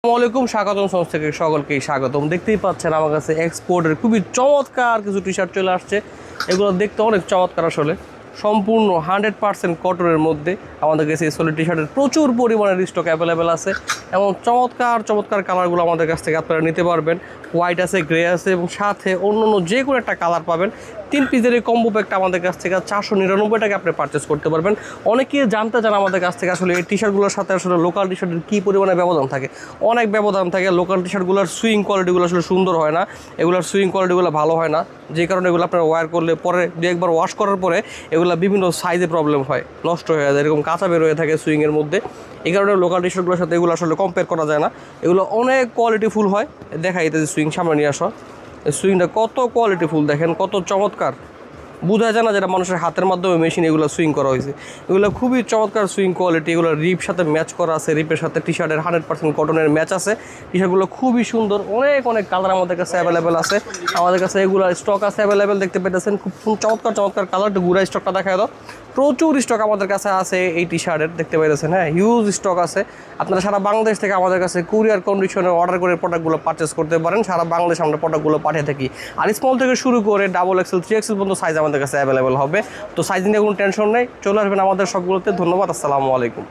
আসসালামু আলাইকুম, স্বাগতম সংস্থা থেকে সকলকেই স্বাগতম। দেখতেই পাচ্ছেন আমার কাছে এক্সপোর্টের খুবই চমৎকার কিছু টি শার্ট চলে আসছে। এগুলো দেখতে অনেক চমৎকার, আসলে সম্পূর্ণ 100% কটনের মধ্যে আমাদের কাছে এই সোলের টি শার্টের প্রচুর পরিমাণের স্টক অ্যাভেলেবেল আছে এবং চমৎকার চমৎকার কালারগুলো আমাদের কাছ থেকে আপনারা নিতে পারবেন। হোয়াইট আছে, গ্রে আছে এবং সাথে অন্য অন্য যে কোনো একটা কালার পাবেন। 3 পিসের এই কম্বো প্যাকটা আমাদের কাছ থেকে 499 টাকা আপনি পারচেস করতে পারবেন। অনেকে জানতে চান আমাদের কাছ থেকে আসলে এই টি শার্টগুলোর সাথে আসলে লোকাল টি শার্টের কী পরিমাণে ব্যবধান থাকে। অনেক ব্যবধান থাকে। লোকাল টি শার্টগুলোর সুইং কোয়ালিটিগুলো আসলে সুন্দর হয় না, এগুলোর সুইং কোয়ালিটিগুলো ভালো হয় না, যে কারণে এগুলো আপনারা ওয়্যার করলে পরে একবার ওয়াশ করার পরে এগুলো বিভিন্ন সাইজে প্রবলেম হয়, নষ্ট হয়ে যায়, এরকম কাঁচা বের হয়ে থাকে সুইংয়ের মধ্যে। এই কারণে লোকাল টি শার্টগুলোর সাথে এগুলো আসলে কম্পেয়ার করা যায় না। এগুলো অনেক কোয়ালিটিফুল হয়। দেখা যেতে সুইং সামনে নিয়ে আসা, সুইংটা কত কোয়ালিটিফুল দেখেন, কত চমৎকার, বোঝা যায় না যেটা মানুষের হাতের মাধ্যমে মেশিন এগুলো সুইং করা হয়েছে। এগুলো খুবই চমৎকার সুইং কোয়ালিটি। এগুলো রিপ সাথে ম্যাচ করা আছে, রিপের সাথে টি শার্টের 100% কটনের ম্যাচ আছে। টি শার্টগুলো খুবই সুন্দর, অনেক অনেক কালার আমাদের কাছে অ্যাভেলেবেল আছে। আমাদের কাছে এগুলো স্টক আছে অ্যাভেলেবেল, দেখতে পেতেছেন খুব চমৎকার চমৎকার কালার। একটু গুড়া স্টকটা দেখায় দাও। প্রচুর স্টক আমাদের কাছে আছে এই টি শার্টের, দেখতে পেতেছেন। হ্যাঁ, হিউজ স্টক আছে। আপনারা সারা বাংলাদেশ থেকে আমাদের কাছে কুরিয়ার কন্ডিশনে অর্ডার করে প্রোডাক্টগুলো পারচেস করতে পারেন। সারা বাংলাদেশে আমরা প্রোডাক্টগুলো পাঠিয়ে থাকি। আর স্মল থেকে শুরু করে XXL 3XL পর্যন্ত সাইজ আমাদের কাছে অ্যাভেলেবেল হবে। তো সাইজ নিয়ে কোনো টেনশন নেই, চলে আসবেন আমাদের সবগুলোতে। ধন্যবাদ, আসসালামু আলাইকুম।